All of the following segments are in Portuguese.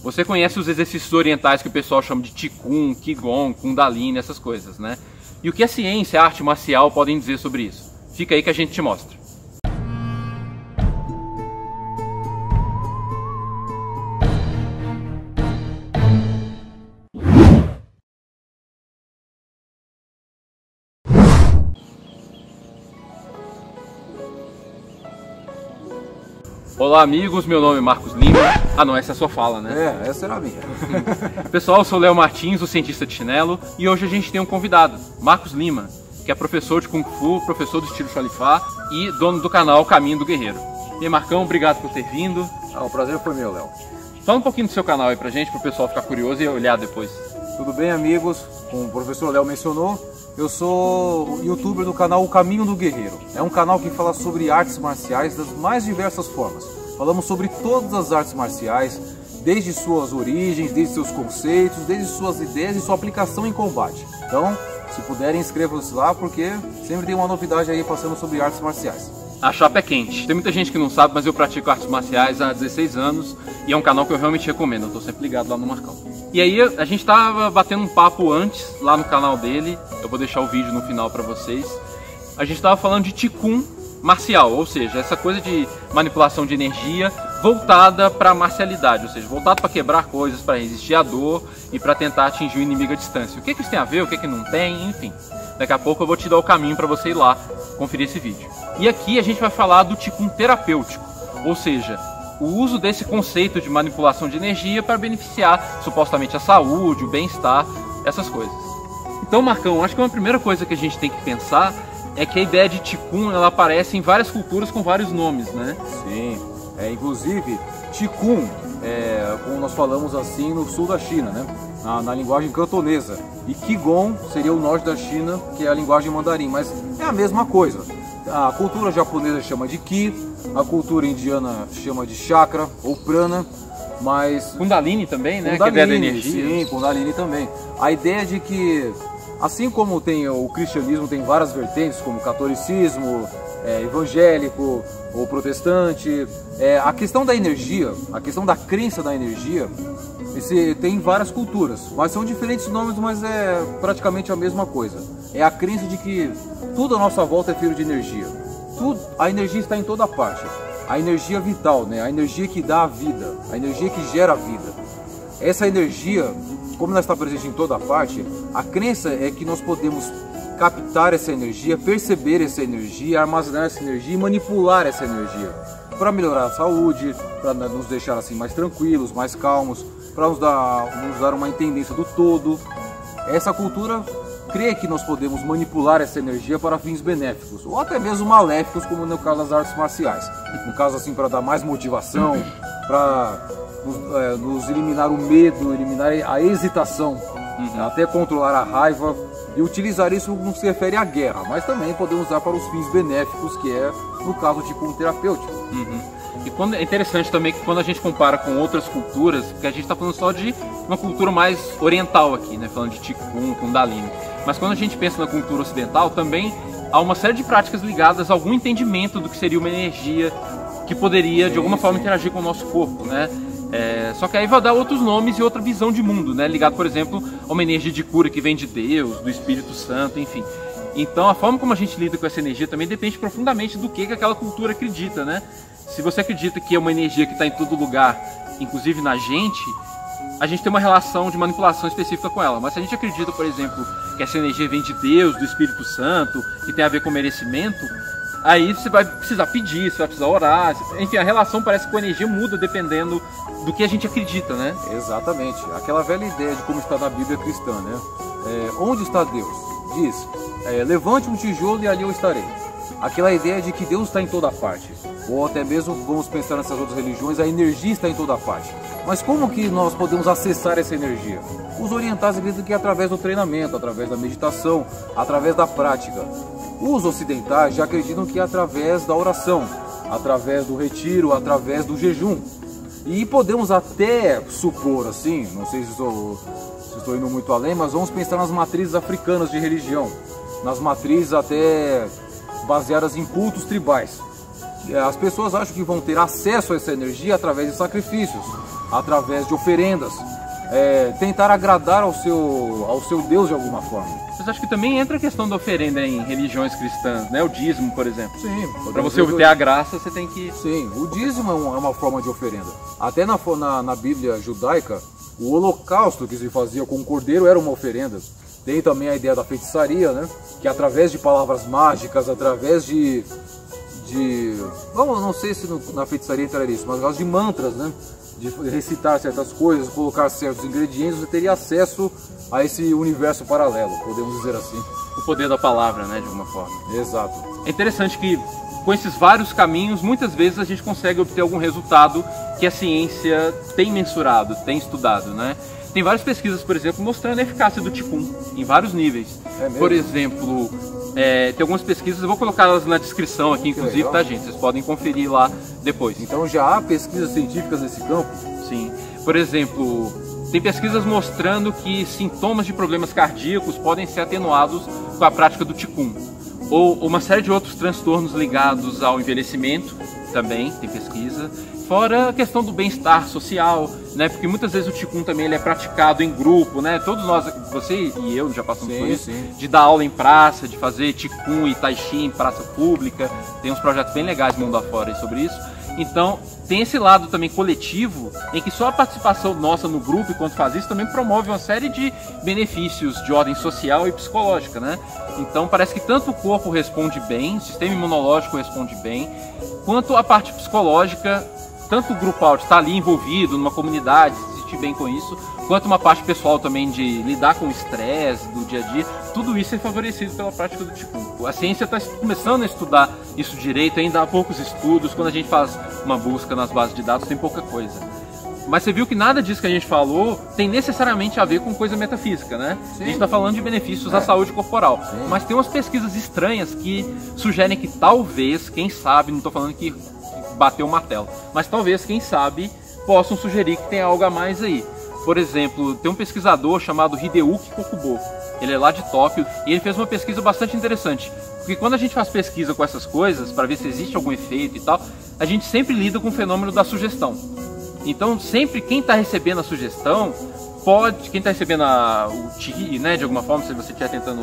Você conhece os exercícios orientais que o pessoal chama de Qigong, Qigong, Kundalini, essas coisas, né? E o que a ciência e a arte marcial podem dizer sobre isso? Fica aí que a gente te mostra. Olá amigos, meu nome é Marcos Lima. Ah não, essa é a sua fala, né? É, essa era a minha. Pessoal, eu sou Léo Martins, o cientista de chinelo, e hoje a gente tem um convidado, Marcos Lima, que é professor de Kung Fu, professor do estilo Xalifá e dono do canal Caminho do Guerreiro. E aí, Marcão, obrigado por ter vindo. O prazer foi meu, Léo. Fala um pouquinho do seu canal aí pra gente, pro pessoal ficar curioso e olhar depois. Tudo bem, amigos? Como o professor Léo mencionou, eu sou youtuber do canal O Caminho do Guerreiro. É um canal que fala sobre artes marciais das mais diversas formas. Falamos sobre todas as artes marciais, desde suas origens, desde seus conceitos, desde suas ideias e sua aplicação em combate. Então, se puderem, inscrevam-se lá, porque sempre tem uma novidade aí passando sobre artes marciais. A chapa é quente. Tem muita gente que não sabe, mas eu pratico artes marciais há 16 anos e é um canal que eu realmente recomendo. Eu tô sempre ligado lá no Marcão. E aí a gente tava batendo um papo antes lá no canal dele. Eu vou deixar o vídeo no final para vocês. A gente tava falando de Qigong marcial, ou seja, essa coisa de manipulação de energia voltada para a marcialidade, ou seja, voltado para quebrar coisas, para resistir à dor e para tentar atingir o inimigo à distância. O que isso tem a ver, o que não tem, enfim. Daqui a pouco eu vou te dar o caminho para você ir lá conferir esse vídeo. E aqui a gente vai falar do Qigong terapêutico, ou seja, o uso desse conceito de manipulação de energia para beneficiar supostamente a saúde, o bem-estar, essas coisas. Então, Marcão, acho que uma primeira coisa que a gente tem que pensar é que a ideia de Qigong ela aparece em várias culturas com vários nomes, né? Sim, inclusive Qigong, como nós falamos assim no sul da China, né? Na linguagem cantonesa. E Qigong seria o norte da China, que é a linguagem mandarim, mas é a mesma coisa. A cultura japonesa chama de Qi, a cultura indiana chama de chakra ou prana, mas... Kundalini também, né? Kundalini, que é a ideia da energia. Sim, Kundalini também. A ideia de que, assim como tem o cristianismo, tem várias vertentes, como o catolicismo, evangélico ou protestante, a questão da energia, a questão da crença da energia, tem várias culturas, mas são diferentes nomes, mas é praticamente a mesma coisa. É a crença de que tudo à nossa volta é feito de energia. A energia está em toda parte. A energia vital, né? A energia que dá a vida, a energia que gera a vida. Essa energia, como ela está presente em toda parte, a crença é que nós podemos captar essa energia, perceber essa energia, armazenar essa energia e manipular essa energia para melhorar a saúde, para nos deixar assim mais tranquilos, mais calmos, para nos dar uma entendência do todo. Essa cultura crê que nós podemos manipular essa energia para fins benéficos ou até mesmo maléficos, como no caso das artes marciais. No caso assim, para dar mais motivação, para nos eliminar o medo, eliminar a hesitação, até controlar a raiva, e utilizar isso não se refere à guerra, mas também podemos usar para os fins benéficos, que é no caso de Qigong terapêutico. E é interessante também que quando a gente compara com outras culturas, porque a gente está falando só de uma cultura mais oriental aqui, né? Falando de Qigong, Kundalini. Mas quando a gente pensa na cultura ocidental, também há uma série de práticas ligadas a algum entendimento do que seria uma energia que poderia, de alguma forma, interagir com o nosso corpo, né? Só que aí vai dar outros nomes e outra visão de mundo, né? Ligado, por exemplo, a uma energia de cura que vem de Deus, do Espírito Santo, enfim. Então a forma como a gente lida com essa energia também depende profundamente do que aquela cultura acredita, né? Se você acredita que é uma energia que está em todo lugar, inclusive na gente, a gente tem uma relação de manipulação específica com ela. Mas se a gente acredita, por exemplo, que essa energia vem de Deus, do Espírito Santo, que tem a ver com merecimento, aí você vai precisar pedir, você vai precisar orar. Enfim, a relação parece que com a energia muda dependendo do que a gente acredita, né? Exatamente. Aquela velha ideia de como está na Bíblia cristã, né? Onde está Deus? Diz, levante um tijolo e ali eu estarei. Aquela ideia de que Deus está em toda parte. Ou até mesmo, vamos pensar nessas outras religiões, a energia está em toda parte. Mas como que nós podemos acessar essa energia? Os orientais acreditam que é através do treinamento, através da meditação, através da prática. Os ocidentais já acreditam que é através da oração, através do retiro, através do jejum. E podemos até supor assim, não sei se estou indo muito além, mas vamos pensar nas matrizes africanas de religião, nas matrizes até baseadas em cultos tribais. As pessoas acham que vão ter acesso a essa energia através de sacrifícios, através de oferendas, tentar agradar ao seu Deus de alguma forma. Mas acho que também entra a questão da oferenda em religiões cristãs, né? O dízimo, por exemplo. Sim. Para você obter a graça, você tem que... Sim, o dízimo é uma forma de oferenda. Até na Bíblia judaica, o holocausto que se fazia com o cordeiro era uma oferenda. Tem também a ideia da feitiçaria, né? Que através de palavras mágicas, através de não sei se na feitiçaria entraria isso, mas através de mantras, né? De recitar certas coisas, colocar certos ingredientes, você teria acesso a esse universo paralelo, podemos dizer assim. O poder da palavra, né, de alguma forma. Exato. É interessante que com esses vários caminhos, muitas vezes a gente consegue obter algum resultado que a ciência tem mensurado, tem estudado, né? Tem várias pesquisas, por exemplo, mostrando a eficácia do Qigong em vários níveis. É mesmo? Por exemplo, tem algumas pesquisas, eu vou colocá-las na descrição aqui, inclusive, tá, gente? Vocês podem conferir lá depois. Então já há pesquisas científicas nesse campo? Sim. Por exemplo, tem pesquisas mostrando que sintomas de problemas cardíacos podem ser atenuados com a prática do Qigong. Ou uma série de outros transtornos ligados ao envelhecimento, também tem pesquisa. Fora a questão do bem-estar social, né? Porque muitas vezes o Qigong também ele é praticado em grupo, né? Todos nós, você e eu já passamos por isso, de dar aula em praça, de fazer Qigong e Tai Chi em praça pública. Tem uns projetos bem legais mundo afora sobre isso. Então, tem esse lado também coletivo, em que só a participação nossa no grupo, enquanto faz isso, também promove uma série de benefícios de ordem social e psicológica, né? Então, parece que tanto o corpo responde bem, o sistema imunológico responde bem, quanto a parte psicológica, tanto o grupal de estar ali envolvido numa comunidade, se sentir bem com isso, quanto uma parte pessoal também de lidar com o estresse do dia a dia, tudo isso é favorecido pela prática do Qigong. A ciência está começando a estudar isso direito, ainda há poucos estudos, quando a gente faz uma busca nas bases de dados tem pouca coisa. Mas você viu que nada disso que a gente falou tem necessariamente a ver com coisa metafísica, né? Sim. A gente está falando de benefícios à saúde corporal. Sim. Mas tem umas pesquisas estranhas que sugerem que talvez, quem sabe, não estou falando que bateu o martelo, mas talvez, quem sabe, possam sugerir que tem algo a mais aí. Por exemplo, tem um pesquisador chamado Hideyuki Kokubo, ele é lá de Tóquio, e ele fez uma pesquisa bastante interessante, porque quando a gente faz pesquisa com essas coisas, para ver se existe algum efeito e tal, a gente sempre lida com o fenômeno da sugestão. Então, sempre quem está recebendo a sugestão, quem está recebendo o Qi, né, de alguma forma, se você estiver tentando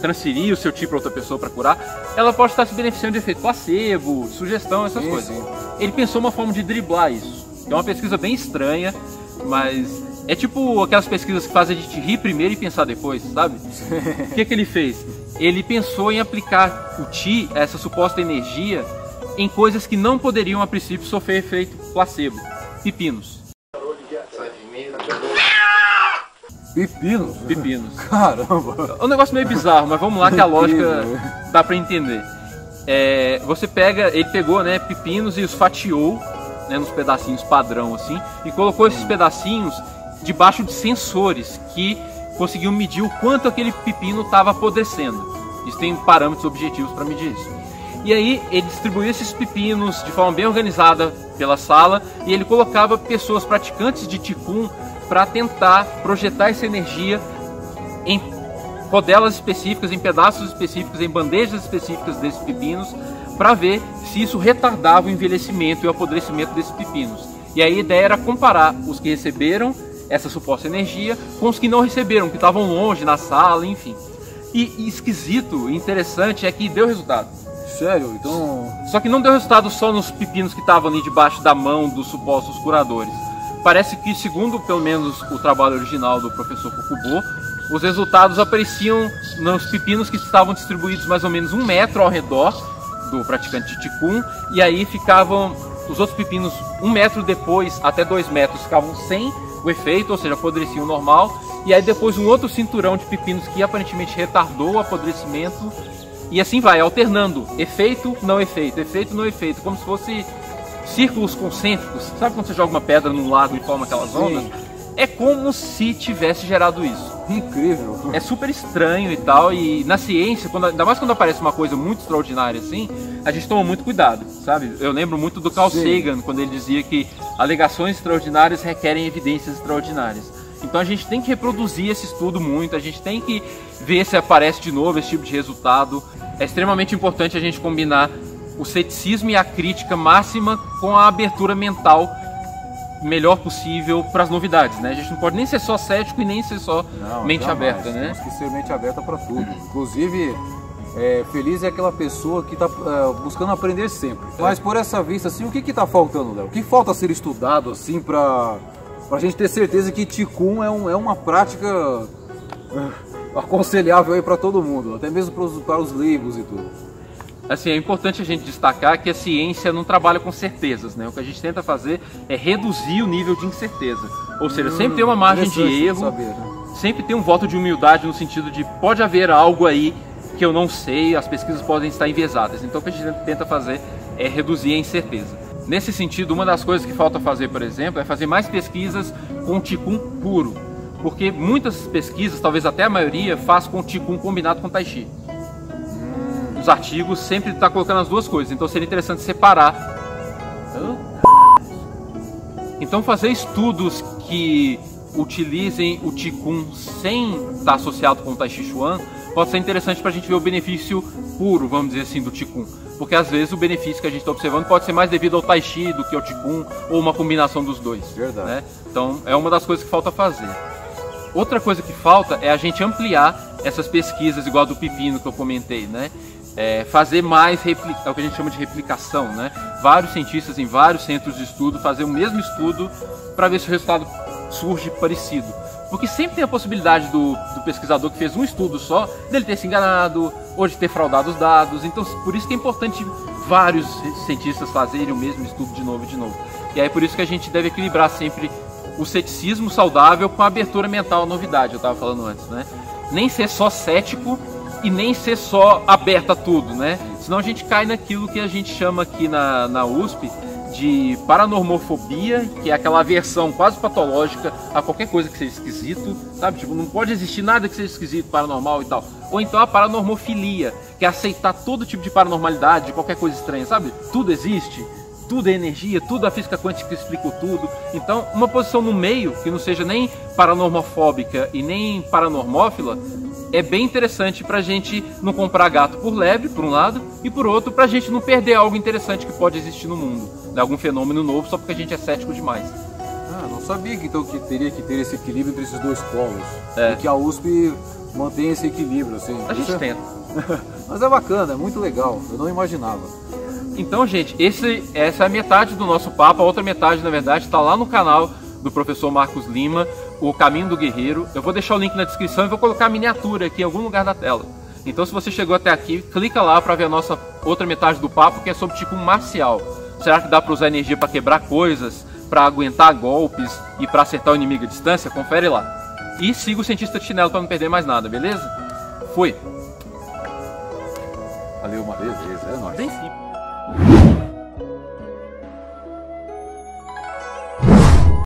transferir o seu Qi para outra pessoa para curar, ela pode estar se beneficiando de efeito placebo, sugestão, essas coisas. Sim. Ele pensou uma forma de driblar isso. É uma pesquisa bem estranha, mas é tipo aquelas pesquisas que fazem a gente rir primeiro e pensar depois, sabe? O que ele fez? Ele pensou em aplicar o Qi, essa suposta energia, em coisas que não poderiam a princípio sofrer efeito placebo. Pepinos. Pepinos? Pepinos. Caramba! É um negócio meio bizarro, mas vamos lá que a lógica dá pra entender. Ele pegou, né, pepinos e os fatiou, né, nos pedacinhos padrão assim, e colocou esses pedacinhos debaixo de sensores que conseguiam medir o quanto aquele pepino estava apodrecendo. Isso tem parâmetros objetivos para medir isso. E aí ele distribuía esses pepinos de forma bem organizada pela sala e ele colocava pessoas praticantes de Qigong para tentar projetar essa energia em rodelas específicas, em pedaços específicos, em bandejas específicas desses pepinos, para ver se isso retardava o envelhecimento e o apodrecimento desses pepinos. E aí a ideia era comparar os que receberam essa suposta energia com os que não receberam, que estavam longe na sala, enfim. E esquisito e interessante é que deu resultado. Sério? Então... Só que não deu resultado só nos pepinos que estavam ali debaixo da mão dos supostos curadores. Parece que, segundo pelo menos o trabalho original do professor Kokubo, os resultados apareciam nos pepinos que estavam distribuídos mais ou menos 1 metro ao redor do praticante de Qigong, e aí ficavam os outros pepinos 1 metro depois, até 2 metros, ficavam sem o efeito, ou seja, apodreciam normal, e aí depois um outro cinturão de pepinos que aparentemente retardou o apodrecimento, e assim vai, alternando efeito, não efeito, como se fosse círculos concêntricos. Sabe quando você joga uma pedra num lago e forma aquelas ondas? É como se tivesse gerado isso. Incrível. É super estranho e tal, e na ciência, ainda mais quando aparece uma coisa muito extraordinária assim, a gente toma muito cuidado, sabe? Eu lembro muito do Carl Sagan, quando ele dizia que alegações extraordinárias requerem evidências extraordinárias. Então a gente tem que reproduzir esse estudo muito, a gente tem que ver se aparece de novo esse tipo de resultado. É extremamente importante a gente combinar o ceticismo e a crítica máxima com a abertura mental melhor possível para as novidades, né? A gente não pode nem ser só cético e nem ser só mente aberta, né? Temos que ser mente aberta para tudo. Inclusive, feliz é aquela pessoa que está buscando aprender sempre. Mas por essa vista, assim, o que está faltando, Léo? O que falta ser estudado, assim, para a gente ter certeza que Qigong é uma prática aconselhável aí para todo mundo, até mesmo para os leigos e tudo? Assim, é importante a gente destacar que a ciência não trabalha com certezas, né? O que a gente tenta fazer é reduzir o nível de incerteza. Ou seja, sempre tem uma margem de erro, saber, né? Sempre tem um voto de humildade no sentido de pode haver algo aí que eu não sei, as pesquisas podem estar enviesadas. Então o que a gente tenta fazer é reduzir a incerteza. Nesse sentido, uma das coisas que falta fazer, por exemplo, é fazer mais pesquisas com Qigong puro. Porque muitas pesquisas, talvez até a maioria, faz com Qigong combinado com Tai Chi. Os artigos sempre estão colocando as duas coisas, então seria interessante separar. Então fazer estudos que utilizem o Qigong sem estar associado com o Tai Chi Chuan pode ser interessante para a gente ver o benefício puro, vamos dizer assim, do Qigong. Porque às vezes o benefício que a gente está observando pode ser mais devido ao Tai Chi do que ao Qigong, ou uma combinação dos dois. Verdade. Né? Então é uma das coisas que falta fazer. Outra coisa que falta é a gente ampliar essas pesquisas, igual a do pepino que eu comentei, né? Fazer mais, é o que a gente chama de replicação, né? Vários cientistas em vários centros de estudo fazer o mesmo estudo para ver se o resultado surge parecido. Porque sempre tem a possibilidade do pesquisador que fez um estudo só, dele ter se enganado, ou de ter fraudado os dados. Então, por isso que é importante vários cientistas fazerem o mesmo estudo de novo e de novo. E aí por isso que a gente deve equilibrar sempre o ceticismo saudável com a abertura mental à novidade, eu estava falando antes, né? Nem ser só cético e nem ser só aberto a tudo, né? Senão a gente cai naquilo que a gente chama aqui na USP de paranormofobia, que é aquela aversão quase patológica a qualquer coisa que seja esquisito, sabe? Tipo, não pode existir nada que seja esquisito, paranormal e tal. Ou então a paranormofilia, que é aceitar todo tipo de paranormalidade, de qualquer coisa estranha, sabe? Tudo existe, tudo é energia, tudo a física quântica explicou tudo. Então, uma posição no meio, que não seja nem paranormofóbica e nem paranormófila, é bem interessante pra gente não comprar gato por lebre, por um lado, e por outro, pra gente não perder algo interessante que pode existir no mundo, né? Algum fenômeno novo, só porque a gente é cético demais. Não sabia que então que teria que ter esse equilíbrio entre esses dois polos. E que a USP mantém esse equilíbrio, assim. A gente tenta. Mas é bacana, é muito legal, eu não imaginava. Então, gente, essa é a metade do nosso papo. A outra metade, na verdade, está lá no canal do professor Marcos Lima, O Caminho do Guerreiro. Eu vou deixar o link na descrição e vou colocar a miniatura aqui em algum lugar da tela. Então, se você chegou até aqui, clica lá para ver a nossa outra metade do papo, que é sobre Qigong marcial. Será que dá para usar energia para quebrar coisas, para aguentar golpes e para acertar o inimigo à distância? Confere lá. E siga o Cientista de Chinelo para não perder mais nada, beleza? Fui! Valeu, uma vez, é nóis. Bem simples.